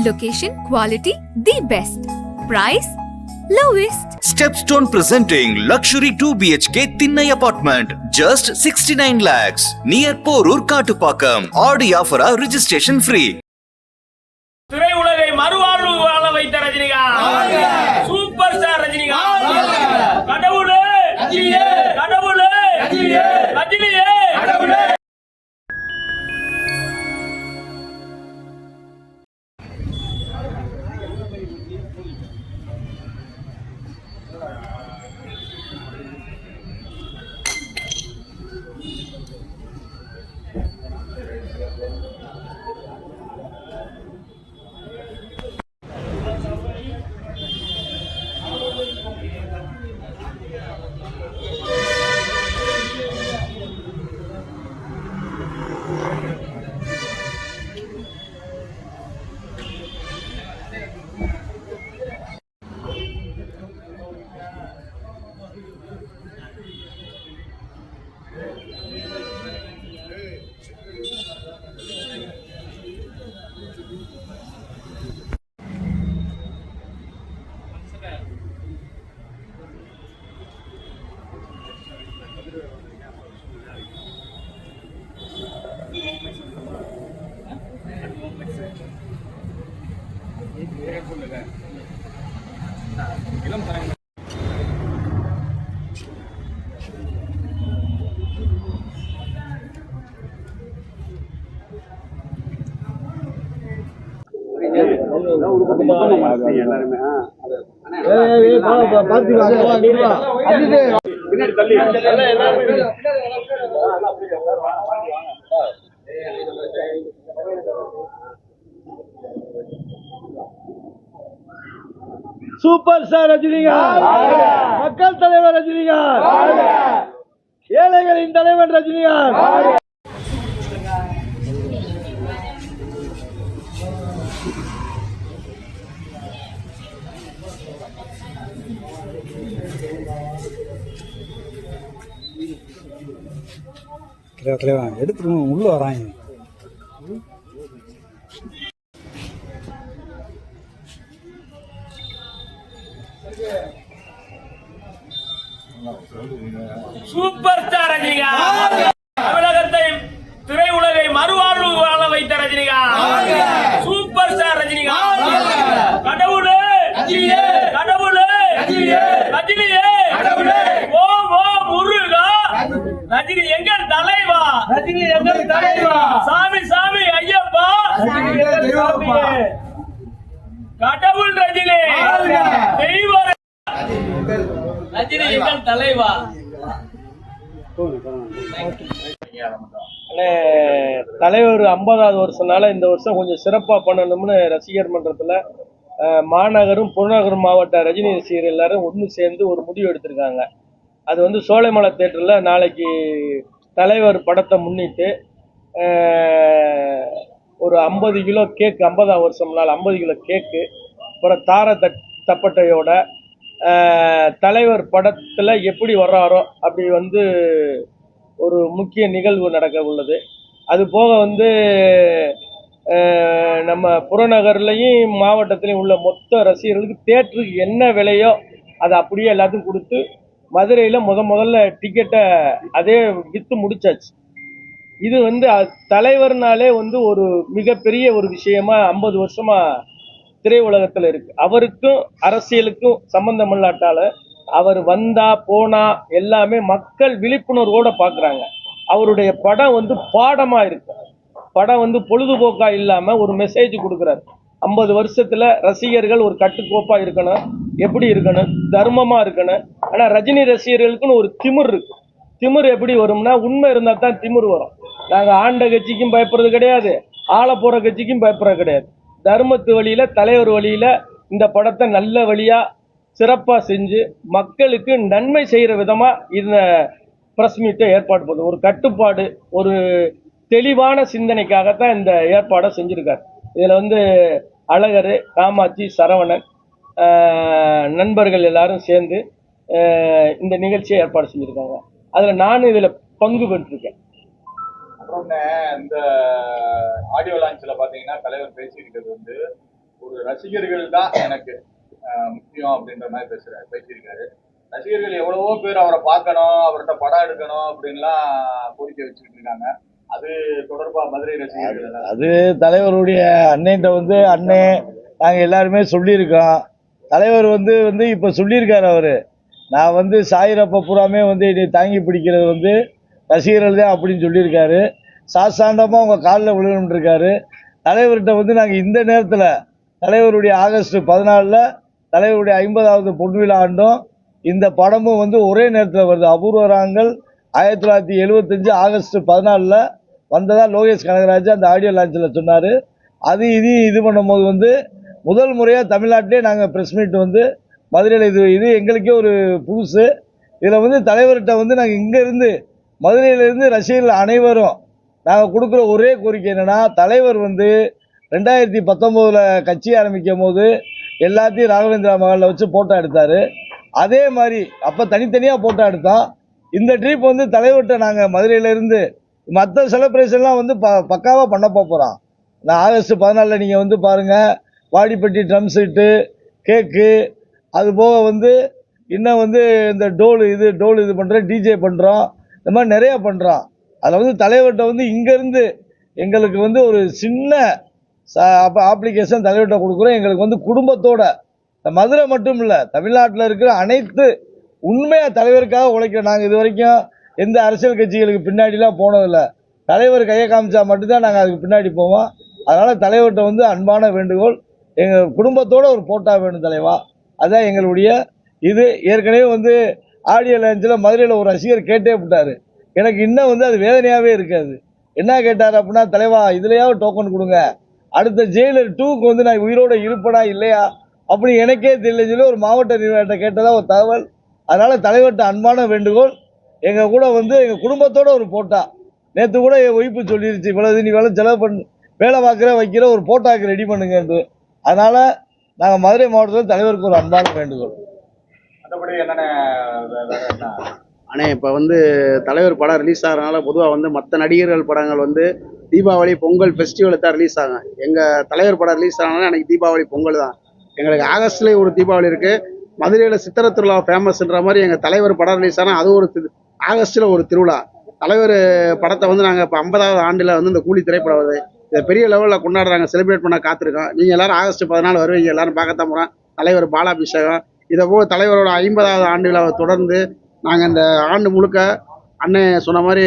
Location, quality, the best. Price, lowest. Stepstone presenting luxury 2 BHK Thinnai apartment, just 69 lakhs, near Porur Kattupakam. Audi offer registration free. திரை உலகை மறுவாழ்வு வாழ வைத்த Rajinikanth, super star Rajinikanth, கடவுளே கடவுளே ரஜினியே கடவுளே. சூப்பர் ஸ்டார் ரஜினிகாந்த், மக்கள் தலைவர் ரஜினிகாந்த், ஏழைகளின் தலைவர் ரஜினிகாந்த். எடுத்துட்டு உள்ள வராங்க. சூப்பர் ஸ்டார் ரஜினிகாந்த், தமிழகத்தை திரை உலகை மறுவாழ்வு வாழ வைத்த ரஜினிகாந்த், சூப்பர் ஸ்டார் ரஜினிகாந்த், கடவுளே கடவுளே ரஜினியே கடவுளே. ஓம் ஓம் முருகா, ரஜினி எங்கள் தலைவா, ரஜினி எங்கள் தலைவா, சாமி சாமி ஐயப்பா, கடவுள் ரஜினி, தெய்வ ரஜினி எங்கள் தலைவா. தலைவர் 50வது வருஷம்னால இந்த வருஷம் கொஞ்சம் சிறப்பா பண்ணணும்னு ரசிகர் மன்றத்துல மாநகரும் புறநகரும் மாவட்ட ரஜினி ரசிகர் எல்லாரும் ஒன்று சேர்ந்து ஒரு முடிவு எடுத்திருக்காங்க. அது வந்து சோலைமலை தேட்டர்ல நாளைக்கு தலைவர் படத்தை முன்னிட்டு ஒரு 50 கிலோ கேக்கு, 50வது வருஷம்னால 50 கிலோ கேக்கு, அப்புறம் தார தப்பட்டையோட தலைவர் படத்துல எப்படி வர்றாரோ அப்படி வந்து ஒரு முக்கிய நிகழ்வு நடக்க உள்ளது. அது போக வந்து நம்ம புறநகர்லையும் மாவட்டத்திலையும் உள்ள மொத்த ரசிகர்களுக்கு தேட்டருக்கு என்ன விலையோ அதை அப்படியே எல்லாத்துக்கும் கொடுத்து மதுரையில் முதல்ல டிக்கெட்டை அதே விற்று முடிச்சாச்சு. இது வந்து தலைவர்னாலே வந்து ஒரு மிகப்பெரிய ஒரு விஷயமா 50 வருஷமா திரையுலகத்தில் இருக்கு. அவருக்கும் அரசியலுக்கும் சம்பந்தம் இல்லாட்டால அவர் வந்தா போனா எல்லாமே மக்கள் விழிப்புணர்வோட பாக்குறாங்க. அவருடைய படம் வந்து பாடமா இருக்கு. படம் வந்து பொழுதுபோக்கா இல்லாம ஒரு மெசேஜ் கொடுக்குறாரு. 50 வருஷத்துல ரசிகர்கள் ஒரு கட்டுக்கோப்பா இருக்கணும், எப்படி இருக்கணும், தர்மமா இருக்கணும். ஆனா ரஜினி ரசிகர்களுக்குன்னு ஒரு திமிர் இருக்கு. திமிர் எப்படி வரும்னா, உண்மை இருந்தா தான் திமிர் வரும். நாங்க ஆண்ட கட்சிக்கும் பயப்படுறது கிடையாது, ஆள போற கட்சிக்கும் பயப்படுறது கிடையாது. தர்மத்து வழியில, தலைவர் வழியில இந்த படத்தை நல்ல வழியா சிறப்பா செஞ்சு மக்களுக்கு நன்மை செய்யற விதமா இந்த பிரஸ் மீட்டை ஏற்பாடு பண்ணுது. ஒரு கட்டுப்பாடு, ஒரு தெளிவான சிந்தனைக்காகத்தான் இந்த ஏற்பாடை செஞ்சிருக்காரு. இதுல வந்து அழகர், காமாட்சி, சரவணன் நண்பர்கள் எல்லாரும் சேர்ந்து இந்த நிகழ்ச்சியை ஏற்பாடு செஞ்சிருக்காங்க. அதுல நானும் இதுல பங்கு பெற்றிருக்கேன். அப்புறம் இந்த ஆடியோ லான்ச்ல பாத்தீங்கன்னா தலைவர் பேசிக்கிட்டது வந்து ரசிகர்கள் தான் எனக்கு முக்கியம் அப்படின்ற மாதிரி பேசியிருக்காரு. ரசிகர்கள் எவ்வளவோ பேர் அவரை பார்க்கணும், அவர்கிட்ட படம் எடுக்கணும் அப்படின்லாம் கோரிக்கை வச்சுக்கிட்டு இருக்காங்க. அது தொடர்பா மதுரை ரசிகர்கள் அது தலைவருடைய அண்ணன்ட்ட அண்ணே நாங்க எல்லாருமே சொல்லியிருக்கோம். தலைவர் இப்ப சொல்லியிருக்காரு. அவரு நான் சாயிரப்ப பூராமே என்னை தாங்கி பிடிக்கிறது ரசிகர்கள் தான் அப்படின்னு சொல்லியிருக்காரு. சாஸ்தாண்டமா அவங்க காலில் விழுகணும்னு இருக்காரு. தலைவர்கிட்ட நாங்க இந்த நேரத்துல தலைவருடைய ஆகஸ்ட் 14 தலைவருடைய 50வது பொன்விழா ஆண்டும் இந்த படமும் ஒரே நேரத்தில் வருது. அபூர்வ ராகங்கள் 1975 ஆகஸ்ட் 14 வந்ததா லோகேஷ் கனகராஜ் அந்த ஆடியோ லான்ச்சில் சொன்னார். அது இது பண்ணும்போது முதல் முறையாக தமிழ்நாட்டிலே நாங்கள் ப்ரெஸ் மீட் மதுரையில் இது எங்களுக்கே ஒரு புதுசு. இதில் தலைவர்கிட்ட நாங்கள் இங்கேருந்து மதுரையிலேருந்து ரசிகர்கள் அனைவரும் நாங்கள் கொடுக்குற ஒரே கோரிக்கை என்னென்னா, தலைவர் 2019 கட்சி ஆரம்பிக்கும் போது எல்லாத்தையும் ராகவேந்திரா மகாலில் வச்சு போட்டோ எடுத்தார். அதே மாதிரி அப்போ தனித்தனியாக போட்டோ எடுத்தோம். இந்த ட்ரிப் தலைவர்கிட்ட நாங்கள் மதுரையிலேருந்து மற்ற செலிப்ரேஷன்லாம் பக்காவாக பண்ண போகிறோம். நான் ஆகஸ்ட் 14 நீங்கள் பாருங்கள், வாடிப்பட்டி ட்ரம் செட்டு, கேக்கு, அது போக இன்னும் இந்த டோல் இது பண்ணுறோம், டிஜே பண்ணுறோம், இந்த மாதிரி நிறையா பண்ணுறோம். அதில் தலைவர்கிட்ட இங்கேருந்து எங்களுக்கு ஒரு சின்ன அப்ளிகேஷன் தலைவர்கிட்ட கொடுக்குறோம். எங்களுக்கு குடும்பத்தோட மதுரை மட்டும் இல்லை, தமிழ்நாட்டில் இருக்கிற அனைத்து உண்மையாக தலைவருக்காக உழைக்கிறோம். நாங்கள் இது வரைக்கும் எந்த அரசியல் கட்சிகளுக்கு பின்னாடிலாம் போனதில்லை. தலைவர் கையை காமிச்சா மட்டும்தான் நாங்கள் அதுக்கு பின்னாடி போவோம். அதனால் தலைவர்கிட்ட அன்பான வேண்டுகோள், எங்கள் குடும்பத்தோடு ஒரு போட்டா வேணும் தலைவா. அதுதான் எங்களுடைய இது. ஏற்கனவே ஆடியோ லான்ச்சில் மதுரையில் ஒரு ரசிகர் கேட்டே விட்டார். எனக்கு இன்னும் அது வேதனையாகவே இருக்காது. என்ன கேட்டார் அப்படின்னா, தலைவா இதுலையாவது டோக்கன் கொடுங்க, அடுத்த ஜெயிலர் 2க்கு நான் உயிரோடு இருப்பனா இல்லையா அப்படி எனக்கே தெரியல சொல்லி ஒரு மாவட்ட நிர்வாகத்தை கேட்டதா ஒரு தகவல். அதனால் தலைவர்கிட்ட அன்பான வேண்டுகோள், எங்கள் கூட எங்கள் குடும்பத்தோட ஒரு போட்டா. நேற்று கூட என் ஒய்ஃபு சொல்லிருச்சு, இவ்வளவு நீ வேலை பார்க்குற வைக்கிற ஒரு போட்டாக்கு ரெடி பண்ணுங்கன்ட்டு. அதனால் நாங்கள் மதுரை மாவட்டத்தில் தலைவருக்கு ஒரு அன்பான வேண்டுகோள். மற்றபடி என்னென்ன ஆனால் இப்போ தலைவர் படம் ரிலீஸ் ஆகிறனால பொதுவாக மற்ற நடிகர்கள் படங்கள் தீபாவளி பொங்கல் ஃபெஸ்டிவலை தான் ரிலீஸ் ஆகும். எங்கள் தலைவர் படம் ரிலீஸ் ஆனாலும் அன்றைக்கி தீபாவளி பொங்கல் தான். எங்களுக்கு ஆகஸ்ட்லேயே ஒரு தீபாவளி இருக்குது. மதுரையில் சித்திரை திருவிழா ஃபேமஸ்ன்ற மாதிரி எங்கள் தலைவர் படம் ரிலீஸ் ஆனால் அது ஒரு ஆகஸ்ட்டில் ஒரு திருவிழா. தலைவர் படத்தை நாங்கள் இப்போ 50வது ஆண்டில் இந்த கூலி திரைப்படம் வருது. இதை பெரிய லெவலில் கொண்டாடுறாங்க, செலிப்ரேட் பண்ண காத்திருக்கோம். நீங்கள் எல்லோரும் ஆகஸ்ட் 14 வருவீங்க, எல்லோரும் பார்க்கத்தான் போகிறோம். தலைவர் பாலாபிஷேகம், இதை போல் தலைவரோட 50வது ஆண்டு விழாவை தொடர்ந்து நாங்கள் இந்த ஆண்டு முழுக்க அண்ணன் சொன்ன மாதிரி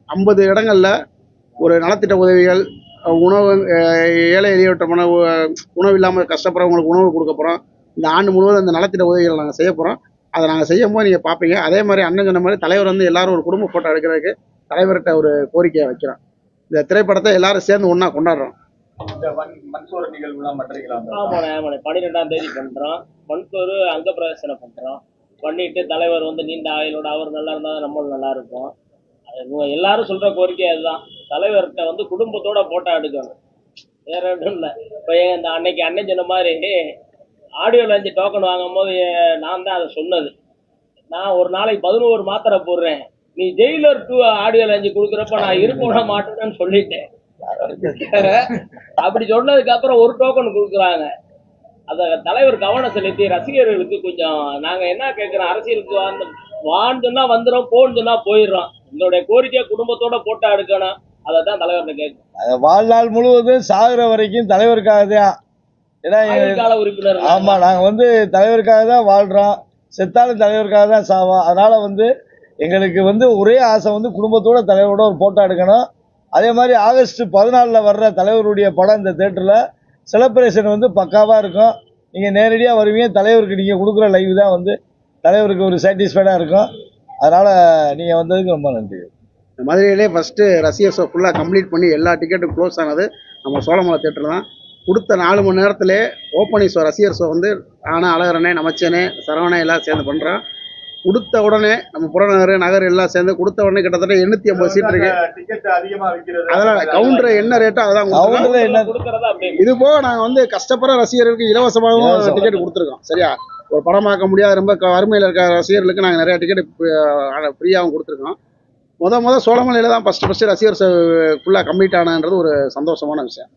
50 இடங்களில் ஒரு நலத்திட்ட உதவிகள், உணவு, ஏழை எளியோட்ட உணவு இல்லாமல் கஷ்டப்படுறவங்களுக்கு உணவு கொடுக்க போகிறோம். இந்த ஆண்டு முழுவதும் அந்த நலத்திட்ட உதவிகள் நாங்கள் செய்ய போகிறோம். அதை நாங்கள் செய்யும் போது நீங்கள் பார்ப்பீங்க. அதே மாதிரி அண்ணன் சொன்ன மாதிரி தலைவர் எல்லாரும் ஒரு குடும்ப ஃபோட்டோ எடுக்கிறதுக்கு தலைவர்கிட்ட ஒரு கோரிக்கையை வைக்கிறோம். இந்த திரைப்படத்தை எல்லாரும் சேர்ந்து ஒன்றா கொண்டாடுறோம். இந்த மன்சூர் நிகழ்வுலாம் பண்ணுறீங்களா? ஆமாண்ணே 12ஆம் தேதி பண்ணுறோம். மன்சூர் அங்க பிரவேசனை பண்ணுறோம். பண்ணிட்டு தலைவர் நீண்ட ஆயுளோட அவர் நல்லா இருந்தால் நம்மளும் நல்லா இருக்கும். எல்லாரும் சொல்ற கோரிக்கை அதுதான். தலைவர்கிட்ட குடும்பத்தோட போட்டோ எடுக்கணும், வேற ஒன்றும் இல்லை. இப்போ இந்த அன்னைக்கு அண்ணன் சொன்ன மாதிரி ஆடியோ லான்ச் டோக்கன் வாங்கும் போது நான் தான் அதை சொன்னது. நான் ஒரு நாளைக்கு 11 மாத்திரை போடுறேன், நீ ஜெயிலர் 2 ஆடியோ லான்ச் கொடுக்குறப்ப நான் இருக்க மாட்டேன்னு சொல்லிட்டேன். அப்படி சொன்னதுக்கு அப்புறம் ஒரு டோக்கன் கொடுக்குறாங்க. அதை தலைவர் கவனம் செலுத்தி ரசிகர்களுக்கு கொஞ்சம் நாங்க என்ன கேட்கிறோம், அரசியலுக்கு வான்னு சொன்னா வந்துடும், போன்னு சொன்னா போயிடுறோம். எங்களுடைய கோரிக்கையை குடும்பத்தோட போட்டோ எடுக்கணும். அதை தான் தலைவர்கிட்ட கேட்கும். வாழ்நாள் முழுவதும் சாகுற வரைக்கும் தலைவருக்காக தான். ஏன்னா உறுப்பினர் ஆமா, நாங்க தலைவருக்காக தான் வாழ்றோம், செத்தாலும் தலைவருக்காக தான் சாவோம். அதனால எங்களுக்கு ஒரே ஆசை குடும்பத்தோட தலைவரோட ஒரு போட்டோ எடுக்கணும். அதே மாதிரி ஆகஸ்ட் 14 வர்ற தலைவருடைய படம் இந்த தேட்டரில் செலிப்ரேஷன் பக்காவாக இருக்கும். நீங்கள் நேரடியாக வருவீங்க, தலைவருக்கு நீங்கள் கொடுக்குற லைவ் தான் தலைவருக்கு ஒரு சாட்டிஸ்ஃபைடாக இருக்கும். அதனால் நீங்கள் வந்ததுக்கு ரொம்ப நன்றி. மதுரையிலே ஃபஸ்ட்டு ரசிகர் ஷோ ஃபுல்லாக கம்ப்ளீட் பண்ணி எல்லா டிக்கெட்டும் க்ளோஸ் ஆனது நம்ம சோழமலை தேட்டர் தான். கொடுத்த 4 மணி நேரத்திலே ஓப்பனிங் ஷோ ரசிகர் ஷோ ஆனால் அழகரனே, நமச்சனே, சரவணே எல்லாம் சேர்ந்து பண்ணுறோம். கொடுத்த உடனே நம்ம புறநகர் நகர் எல்லாம் சேர்ந்து கொடுத்த உடனே கிட்டத்தட்ட 850 சீட் இருக்கு. அதெல்லாம் கவுண்டர் என்ன ரேட்டோ அதான். இது போக நாங்கள் கஷ்டப்படுற ரசிகர்களுக்கு இலவசமாகவும் டிக்கெட் கொடுத்துருக்கோம். சரியா, ஒரு படம் பார்க்க முடியாத ரொம்ப வறுமையில் இருக்க ரசிகர்களுக்கு நாங்கள் நிறைய டிக்கெட் ஃப்ரீயாகவும் கொடுத்துருக்கோம். முத சோழமலையில் தான் ஃபஸ்ட்டு ரசிகர் ஃபுல்லாக கம்ப்ளீட் ஆனன்றது ஒரு சந்தோஷமான விஷயம்.